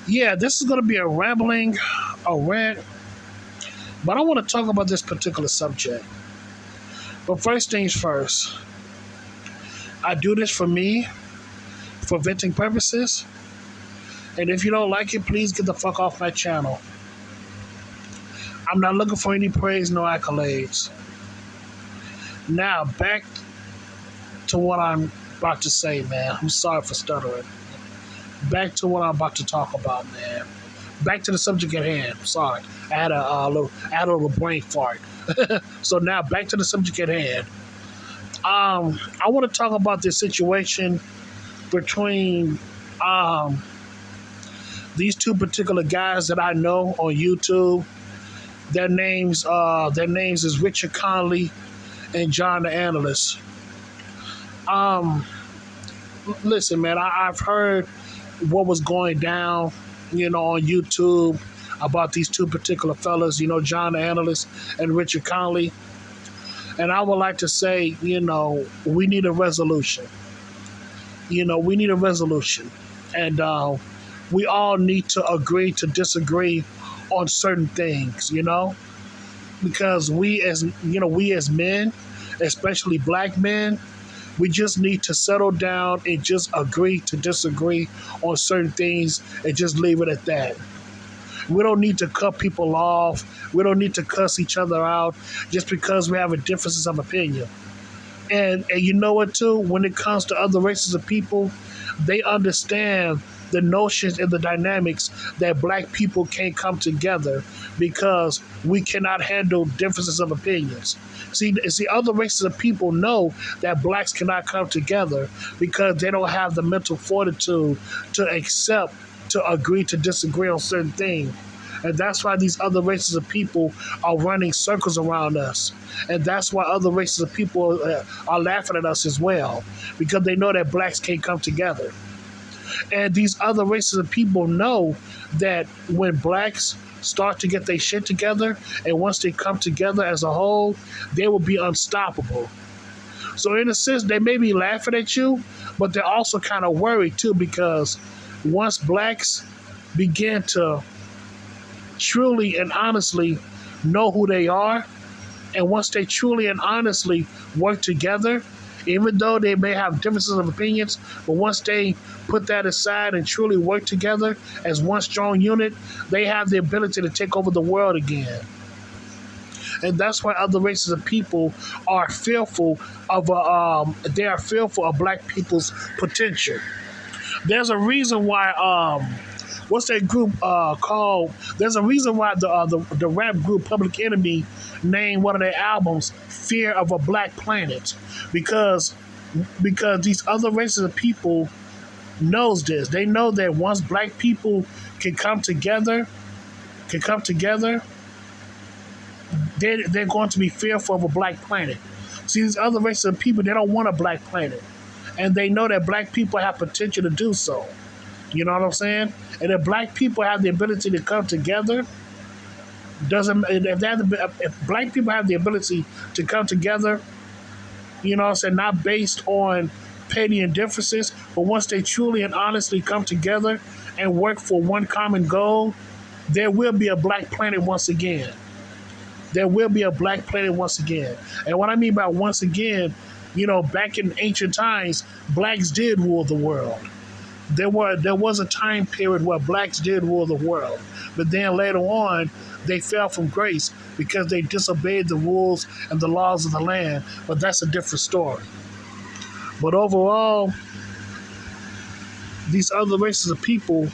Yeah, this is going to be a rambling, a rant, but I want to talk about this particular subject. But first things first, I do this for me, for venting purposes, and if you don't like it, please get the fuck off my channel. I'm not looking for any praise, no accolades. Now, back to what I'm about to say, man. I'm sorry for stuttering. Back to what I'm about to talk about, man. Back to the subject at hand. Sorry, I had a little brain fart. So now back to the subject at hand. I want to talk about this situation between these two particular guys that I know on YouTube. Their names is Richard Conley and Jhon the Analyst. Um, Listen, man, I've heard what was going down, on YouTube about these two particular fellas, Jhon the Analyst and Richard Conley. And I would like to say, we need a resolution. We need a resolution. And we all need to agree to disagree on certain things, because we as men, especially black men, we just need to settle down and just agree to disagree on certain things and just leave it at that. We don't need to cut people off. We don't need to cuss each other out just because we have a differences of opinion. And you know what, too? When it comes to other races of people, they understand the notions and the dynamics that black people can't come together because we cannot handle differences of opinions. See, other races of people know that blacks cannot come together because they don't have the mental fortitude to agree to disagree on certain things. And that's why these other races of people are running circles around us. And that's why other races of people are laughing at us as well, because they know that blacks can't come together. And these other races of people know that when blacks start to get their shit together, and once they come together as a whole, they will be unstoppable. So in a sense, they may be laughing at you, but they're also kind of worried too, because once blacks begin to truly and honestly know who they are, and once they truly and honestly work together, even though they may have differences of opinions, but once they put that aside and truly work together as one strong unit, they have the ability to take over the world again. And that's why other races of people are fearful of black people's potential. There's a reason why what's that group called? There's a reason why the rap group Public Enemy named one of their albums "Fear of a Black Planet," because these other races of people knows this. They know that once black people can come together, they're going to be fearful of a black planet. See, these other races of people, they don't want a black planet, and they know that black people have potential to do so. You know what I'm saying? And if black people have the ability to come together, if black people have the ability to come together, not based on petty indifferences, but once they truly and honestly come together and work for one common goal, there will be a black planet once again. There will be a black planet once again. And what I mean by once again, back in ancient times, blacks did rule the world. There was a time period where blacks did rule the world, but then later on, they fell from grace because they disobeyed the rules and the laws of the land. But that's a different story. But overall, these other races of people,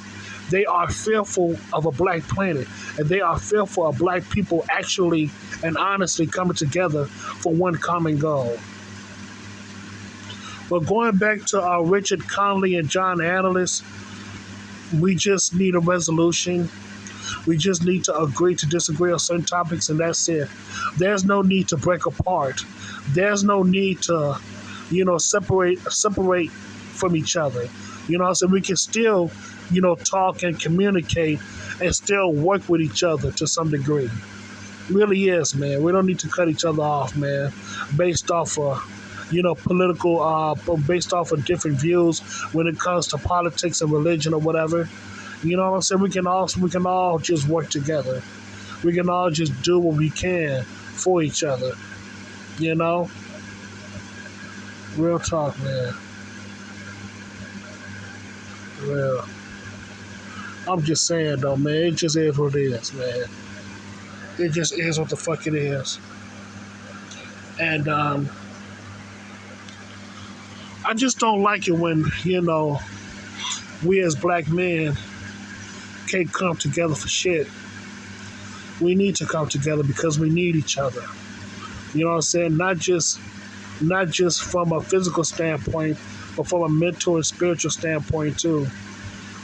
they are fearful of a black planet, and they are fearful of black people actually and honestly coming together for one common goal. But going back to Richard Conley and Jhon the Analyst, we just need a resolution. We just need to agree to disagree on certain topics, and that's it. There's no need to break apart. There's no need to, separate from each other. So we can still, talk and communicate and still work with each other to some degree. It really is, man. We don't need to cut each other off, man, based off of political, based off of different views when it comes to politics and religion or whatever. You know what I'm saying? We can all just work together. We can all just do what we can for each other. You know, real talk, man. Real. I'm just saying though, man. It just is what it is, man. It just is what the fuck it is. And I just don't like it when we as black men can't come together for shit. We need to come together because we need each other. You know what I'm saying? Not just from a physical standpoint, but from a mental and spiritual standpoint too.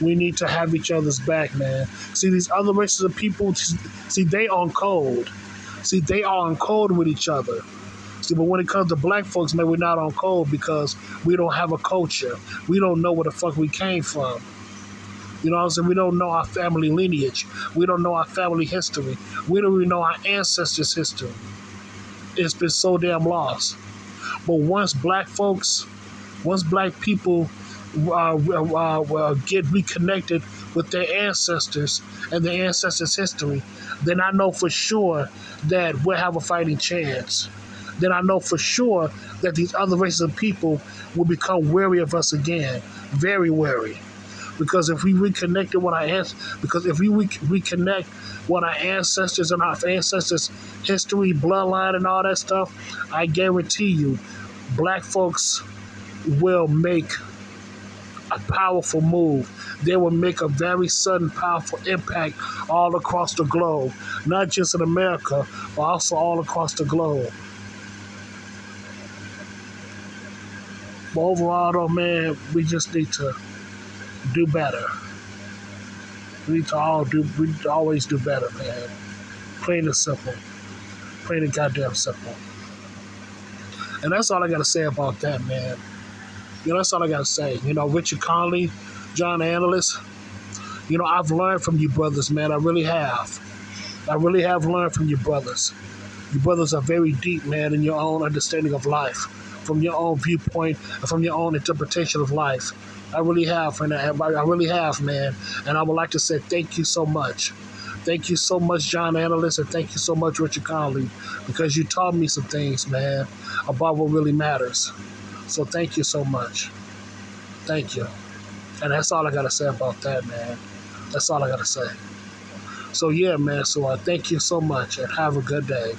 We need to have each other's back, man. See, these other races of people, see, they on code. See, they are on code with each other. See, but when it comes to black folks, man, we're not on code because we don't have a culture. We don't know where the fuck we came from. You know what I'm saying? We don't know our family lineage. We don't know our family history. We don't even know our ancestors' history. It's been so damn lost. But once black people get reconnected with their ancestors and their ancestors' history, then I know for sure that we'll have a fighting chance. Then I know for sure that these other races of people will become wary of us again, very wary. Because if we reconnected with because if we reconnect with our ancestors and our ancestors' history, bloodline, and all that stuff, I guarantee you, black folks will make a powerful move. They will make a very sudden, powerful impact all across the globe, not just in America, but also all across the globe. But overall, though, man, we just need to do better. We need to always do better, man. Plain and simple. Plain and goddamn simple. And that's all I gotta say about that, man. That's all I gotta say. Richard Conley, Jhon Analyst, I've learned from you brothers, man. I really have. I really have learned from you brothers. You brothers are very deep, man, in your own understanding of life, from your own viewpoint, and from your own interpretation of life. I really have, and I really have, man. And I would like to say thank you so much. Thank you so much, Jhon Analyst, and thank you so much, Richard Conley, because you taught me some things, man, about what really matters. So thank you so much. Thank you. And that's all I got to say about that, man. That's all I got to say. So, yeah, man. So thank you so much and have a good day.